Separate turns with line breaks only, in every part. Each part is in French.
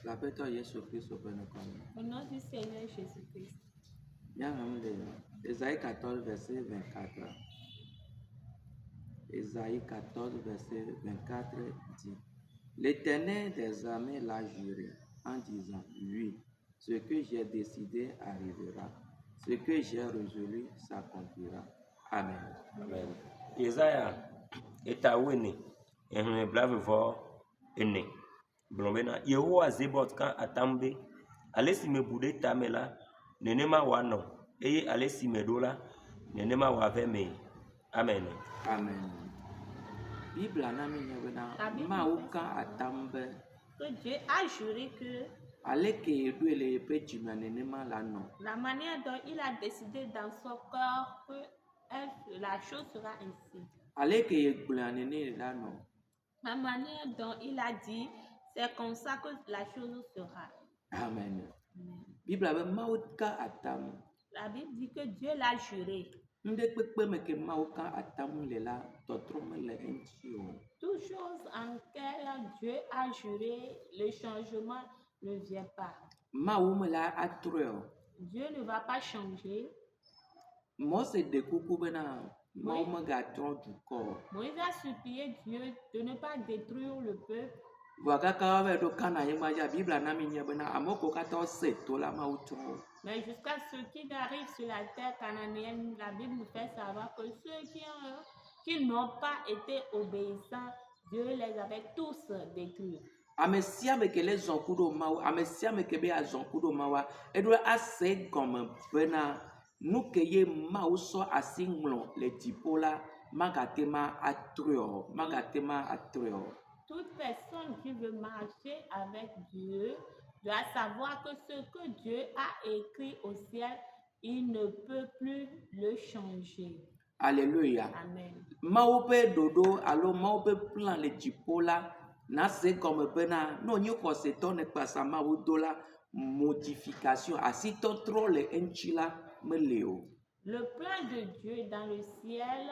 L'appelle-toi Jésus-Christ au Père
Au nom du Seigneur Jésus-Christ.
Bien, Ésaïe 14, verset 24. Ésaïe 14, verset 24 dit: L'Éternel des armées l'a juré en disant: Oui, ce que j'ai décidé arrivera, ce que j'ai résolu s'accomplira. Amen.
Amen. Isaiah etawene ehune blavevɔ ene blɔbena Yehowa zebɔt kan atambe ale si me bu ɖe tame la nenema wòanɔ eye ale si me ɖo la nenema wòave mee. Amen.
Amen. Bible anami nye bena Mawu ka atam be
Que Dieu a juré que
aleke eɖoe le eƒe dzime nenema la nɔ.
la manière dont il a décidé dans son cœur que la chose sera ainsi.
Aleke egblẽa nene la nɔ.
La manière dont il a dit, c'est comme ça que la chose sera.
Amen.
Amen.
Bible be Mawu ka atam.
La Bible dit que Dieu l'a juré.
Nuɖe kpekpe me ke Mawu ka atam le la tɔtrɔ mele eŋuti o.
Toute chose en laquelle Dieu a juré, le changement ne vient pas.
Mawu me la atrɔe o.
Dieu ne va pas changer.
Mose de kuku bena Mawu megatrɔ dukɔ o.
Moïse a supplié Dieu de ne pas détruire le peuple.
Vɔa kaka va ɖo Kananyigba dzi, Bible anami nye bena ame kewo katã wose to la Mawu trɔ o.
Mais jusqu'à ce qui arrive sur la terre cananéenne, la Bible nous fait savoir que ceux qui n'ont pas été obéissants, Dieu les avait tous détruits.
Ame sia ame ke le zɔ ku ɖo Mawu, ame sia ame ke be azɔ ku ɖo Mawua, eɖo ase gɔme bena nu ke ye Mawu sɔ asi ŋlɔ le dziƒo la magate ma atrɔe o, magate ma atrɔe o.
Toute personne qui veut marcher avec Dieu doit savoir que ce que Dieu a écrit au ciel, il ne peut plus le changer.
Alléluia.
Amen.
Mawu ƒe ɖoɖo alo Mawu ƒe plan le dziƒo la nase gɔme bena ne wònye xɔsetɔ ne kpasa Mawu do la, modification asitɔtrɔ le eŋuti la mele o.
Le plan de Dieu dans le ciel,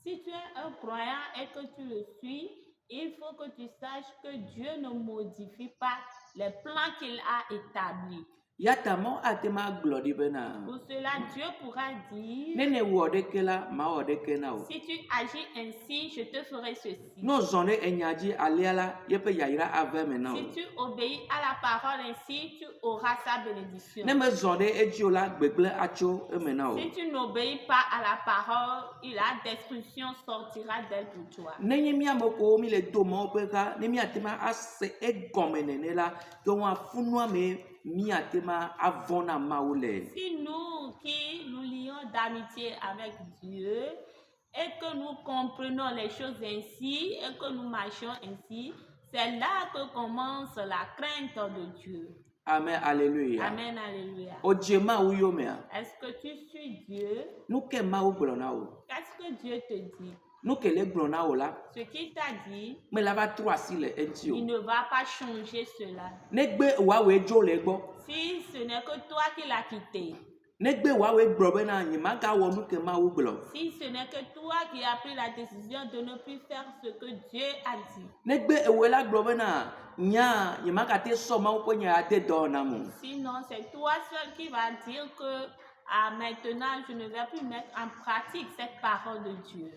si tu es un croyant et que tu le suis, il faut que tu saches que Dieu ne modifie pas les plans qu'il a établis.
Yata Mawu ate ma gblɔ ɖi bena
Pour cela, Dieu pourra dire,
ne ne wɔ ɖeke la mawɔ ɖeke na o.
si tu agis ainsi, je te ferai ceci.
Ne zɔ ɖe enya dzi alea la, yeƒe yayra ave me na o.
Si tu obéis à la parole ainsi, tu auras sa bénédiction.
Ne me zɔ ɖe edzi o la, gbegblẽ atso eme na o.
Si tu n'obéis pas à la parole, la destruction sortira d'elle pour toi.
Nenye míame kewo mi le do Mawu ƒe xa, ne míate ma ase egɔme nene la, ke wɔn afunua me míate ma avɔ na Mawu le.
Si nous qui nous lions d'amitié avec Dieu et que nous comprenons les choses ainsi et que nous marchons ainsi, c'est là que commence la crainte de Dieu.
Amen, alléluia.
Amen, alléluia.
Odze Mawu yomea.
Est-ce que tu suis Dieu?
Nu ke Mawu gblɔ na wo.
Qu'est-ce que Dieu te dit?
Nu ke le gblɔ na wo la,
Ce qu'il t'a dit,
mela va trɔ asi le eŋuti
il
o.
ne va pas changer cela.
Negbe woawoe dzo le egbɔ.
Si ce n'est que toi qui l'as quitté,
Negbe woawoe gblɔ bena nyemagawɔ nu ke Mawu gblɔ.
si ce n'est que toi qui as pris la décision de ne plus faire ce que Dieu a dit,
Negbe ewoe la gblɔ bena nya nyemagate sɔ Mawu ƒe nya ade dɔwɔna mo.
sinon c'est toi seul qui va dire que maintenant je ne vais plus mettre en pratique cette parole de Dieu.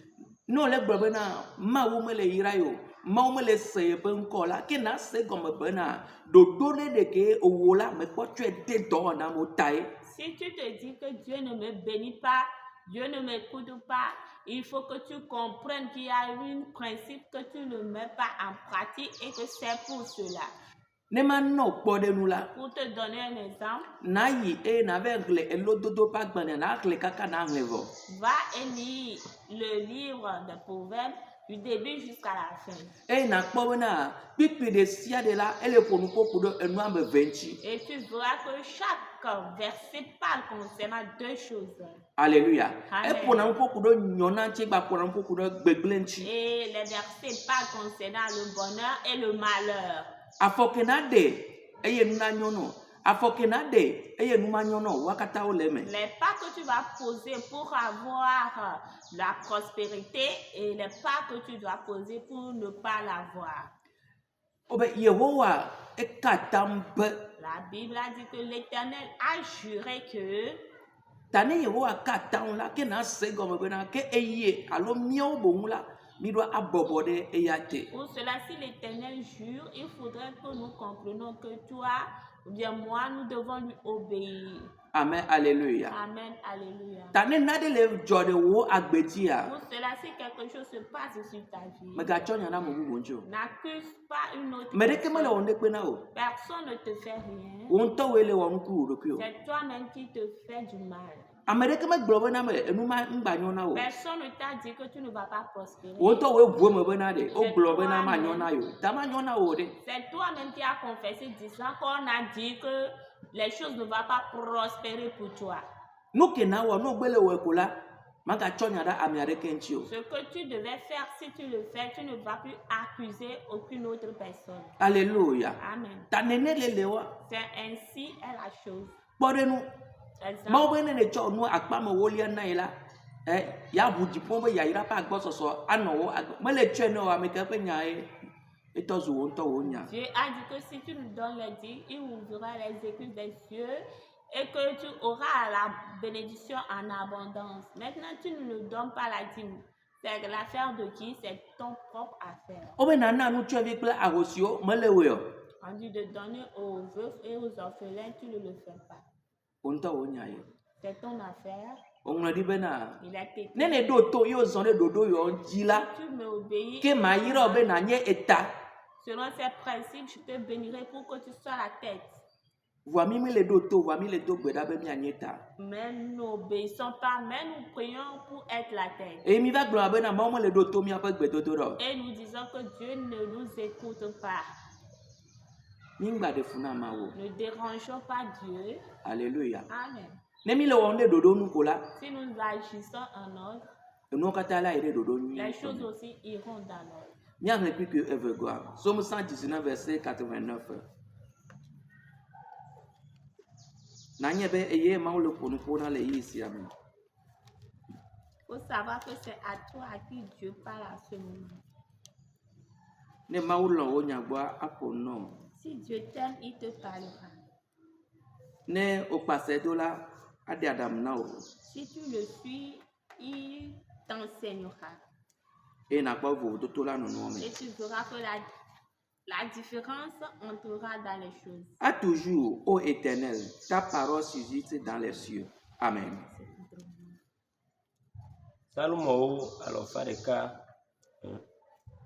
Ne wòle gblɔ bena Mawu mele yra yi o, Mawu mele se yeƒe ŋkɔ la, ke na se gɔme bena ɖoɖo ne ɖeke owó la mekpɔ tsɔe de dɔwɔna mo tae.
Si tu te dis que Dieu ne me bénit pas, Dieu ne m'écoute pas, il faut que tu comprennes qu'il y a un principe que tu ne mets pas en pratique et que c'est pour cela.
Ne manɔ kpɔ ɖe nu la,
Pour te donner un exemple,
na yi eye na ve ɣle elododo ƒe agbalẽ na ɣle kaka na ɣle vɔ.
va et lis le livre des Proverbes du début jusqu'à la fin.
Eye nakpɔ bena kpikpi ɖe sia ɖe la, ele ƒo nu ƒoƒo ɖe enu ame eve ŋuti.
Et tu verras que chaque verset parle concernant deux choses.
Alléluia.
Amen.
Eƒona nu ƒoƒo ɖe nyɔna ŋuti, gba ƒona nu ƒoƒo ɖe gbegblẽ ŋuti.
Et les versets parlent concernant le bonheur et le malheur.
Afɔke na ɖe eye nu na nyɔ nɔ. Afɔke na ɖe eye nu ma nyɔ nɔ. Wa katã wo le eme.
Les pas que tu vas poser pour avoir la prospérité et les pas que tu dois poser pour ne pas l'avoir.
Obe Yehowa ekatam be.
La Bible a dit que l'Éternel a juré que
Tane Yehowa katam la ke na se gome be na ke eye alo miao bon la mi doit abobode eyate.
pour cela, si l'Éternel jure, il faudrait que nous comprenions que toi ou bien moi, nous devons lui obéir.
Amen, alléluia.
Amen, alléluia.
Tane nade le jode wo agbetia.
Pour cela, si quelque chose se passe sur ta vie,
Mega chonya na mugu bonjo.
n'accuse pas une autre
Mere ke mele
personne.
onde pe na o.
Personne ne te fait rien.
Wonto wele won ku ro pio.
C'est toi-même qui te fais du mal.
Amere ke me gbo na me enu ma ngba nyo na o.
Personne ne t'a dit que tu ne vas pas prospérer.
Wonto we buo me be na de. O gbo be na ma nyo na yo. Ta ma nyo na o de.
C'est toi-même qui as confessé disant qu'on a dit que les choses ne vont pas prospérer pour toi.
No ke na wo no gbele we kula. Maka chonya da ami are kenchi o.
Ce que tu devais faire, si tu le fais, tu ne vas plus accuser aucune autre personne.
Alléluia.
Amen.
Ta nene le lewa.
C'est ainsi est la chose.
Bode nu.
Exemple,
Ma we ne cho nu akpa me wolia na ila. Ya bu dipon be ya ira pa gbo soso anowo. Me le tue no wa me ke pe nya e. Eto zu wonto wo nya.
Dieu a dit que si tu nous donnes les dix, il ouvrira les écluses des cieux et que tu auras la bénédiction en abondance. Maintenant, tu ne nous donnes pas la dîme. C'est l'affaire de qui? C'est ton propre affaire.
Obe na na nu tue bi kple agosio me le we o.
On dit de donner aux veufs et aux orphelins, tu ne le fais pas.
Wonto wo nya e.
C'est ton affaire.
Ongle di be na.
Il a été.
Nene do to yo zon de dodo yo jila.
Si tu m'obéis,
Ke ma yira be na nye eta.
selon ces principes, je te bénirai pour que tu sois la tête.
Voa mi le do to, voa mi le do gbeda be mi anyeta.
Mais nous n'obéissons pas, mais nous prions pour être la tête.
E mi va glo be na ma mo le do to mi ape gbedodo ro.
Et nous disons que Dieu ne nous écoute pas.
Mi ngba de funa ma wo.
Ne dérangeons pas Dieu.
Alléluia.
Amen.
Ne mi le wonde dodo nu kola.
Si nous agissons en ordre,
No kata la ire dodo nu.
les choses aussi iront dans l'ordre.
Mi a repris que Evergoa. Somme 119 verset 89. Na nye be eye ma le ponu pona le yisi amen.
Il faut savoir que c'est à toi à qui Dieu parle à ce moment.
Ne ma wo lo wo nya gbo apono.
Si Dieu t'aime, il te parlera.
Ne o pase do la ade adam na o.
Si tu le suis, il t'enseignera.
E na pa vo to la no no me.
Et tu verras que la différence entrera dans les choses.
À toujours, ô Éternel, ta parole suscite dans les cieux. Amen.
Salmo alors fa ɖeka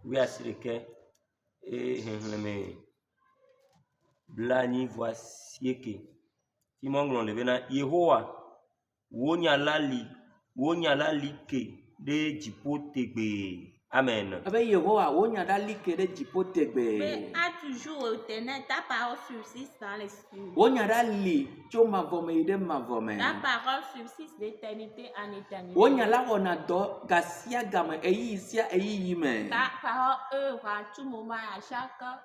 wuiasiɖeke xexlẽme blaenyi-vɔ-asieke fi mɔŋlɔ le bena Yehowa wò nya la li ke ɖe dziƒo tegbee. Amen.
Abe Yehowa, wo nya da like de dziƒo
Mais
tegbe.
à toujours éternel, ta parole subsiste dans les cieux.
Wo nya da li tso mavɔme yi ɖe mavɔme.
Ta parole subsiste d'éternité en éternité.
Wo nya la wɔna dɔ ga sia game eyiyi sia eyiyi me.
Ta parole œuvre à tout moment, à chaque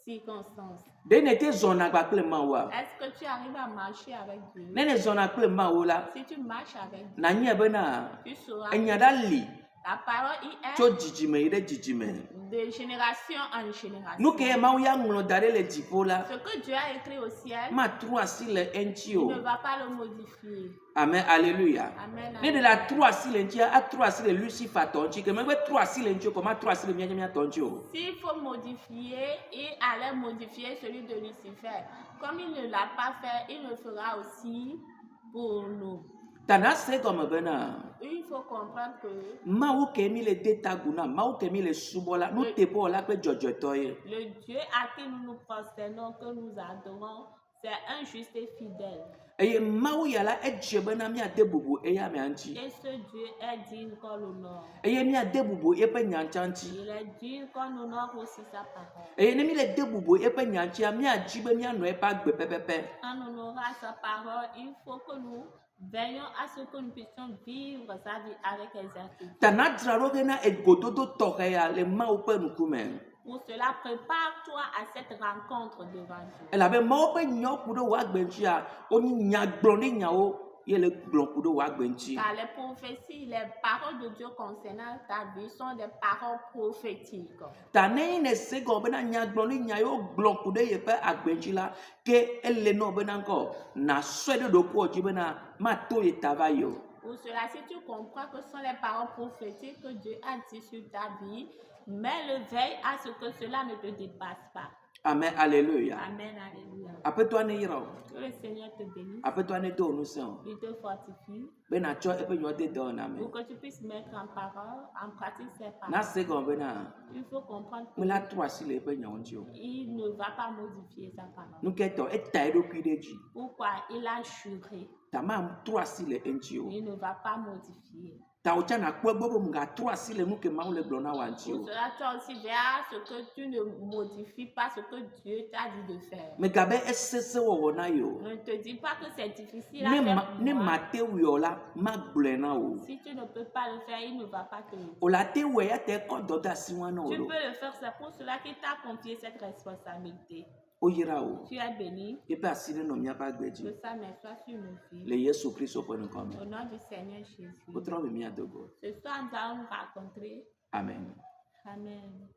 circonstance.
De ne te zɔna gba kple Mawu.
Est-ce que tu arrives à marcher avec Dieu?
Ne ne zɔna kple Mawu la,
Si tu marches avec Dieu,
na nye bena
tu sauras.
enya da li
La parole y est
tso dzidzime yi ɖe dzidzime.
de génération en génération.
Nu ke Mawu ya ŋlɔ da ɖe le dziƒo la,
Ce que Dieu a écrit au ciel,
ma tro asi le eŋuti
il
o.
ne va pas le modifier.
Amen, alléluia.
Amen.
Ne de la tro asi le ŋuti, a tro asi le Lucifer tɔ ŋuti, ke megbe tro asi le ŋuti o, kɔma tro asi le mía tɔ ŋuti o.
S'il faut modifier, il allait modifier celui de Lucifer. Comme il ne l'a pas fait, il le fera aussi pour nous.
Tana se gɔme bena,
Il faut comprendre que
Mawu ke mi le de ta gu na, Mawu ke mi le subɔ la, nu te bɔ la kple dzɔdzɔetɔ ye.
le Dieu à qui nous nous prosternons, que nous adorons, c'est un juste et fidèle.
Eye Mawu ya la edze bena miade bubu eya mea ŋuti.
Et ce Dieu est digne qu'on l'honore.
Eye miade bubu eƒe nya ŋutia ŋuti.
Il est digne qu'on honore aussi sa parole.
Eye ne mi le de bubu eƒe nya ŋutia, miadzi be mianɔ eƒe agbe pɛpɛpɛ.
En honorant sa parole, il faut que nous veillons à ce que nous puissions vivre sa vie avec exactitude.
Tana dzra ɖo ge na egododo tɔxɛ ya le Mawu ƒe ŋkume.
Pour cela, prépare-toi à cette rencontre devant Dieu.
Elabe Mawu ƒe nyawo ku ɖe wò agbe ŋutia, wonye nyagblɔ ɖe nyawo ye le gblɔ ku ɖe wò agbe ŋuti.
Car les prophéties, les paroles de Dieu concernant ta vie sont des paroles prophétiques.
Ta ne yi ne se gɔ bena nyagblɔɖi nya yewo gblɔ ku ɖe yeƒe agbe ŋuti la, ke ele nɔ bena ŋkɔ nasɔe ɖe ɖokuiwò dzi bena mato ye ta va yi o.
Pour cela, si tu comprends que ce sont les paroles prophétiques que Dieu a dit sur ta vie, mets le veille à ce que cela ne te dépasse pas.
Amen, alléluia.
Amen, alléluia.
Aƒetɔa ne yra o.
Que le Seigneur te bénisse,
Aƒetɔa ne do wò ŋusẽ o.
il te fortifie,
Be natsɔ eƒe nyɔde dɔ wɔna me.
pour que tu puisses mettre en parole, en pratique ces
Na
paroles.
se gɔ bena
Il faut comprendre
mela trɔ asi le eƒe nyawo ŋuti o.
qu'il ne va pas modifier sa parole.
Nuketɔ eta eɖokui ɖe dzi.
Pourquoi il a juré,
Ta ma trɔ asi le eŋuti o.
il ne va pas modifier.
Ta wò tsã nakpɔ egbɔ be mgatrɔ asi le nu ke Mawu le gblɔ na wòa ŋuti
Pour
o.
cela, toi aussi, vers ce que tu ne modifies pas ce que Dieu t'a dit de faire.
Megabe esese wɔwɔ na yi o.
Ne te dis pas que c'est difficile à
Ne
faire
ma
pour
ne
moi.
mate wuyɔ la, magblɔe na o.
Si tu ne peux pas le faire, il ne va pas te le dire.
O la te wɔe ya te kɔ dɔ de asi wa na o
Tu
lo.
peux le faire, c'est pour cela qu'il t'a confié cette responsabilité.
O yira o.
Tu es béni,
Eƒe asi ne nɔ miaƒe agbe
que
dzi.
sa main soit sur nos vies.
Le Yesu Kristo ƒe ŋkɔ me.
Au nom du Seigneur Jésus.
Wotrɔ be miadogo.
Ce soir, nous allons nous rencontrer.
Amen.
Amen.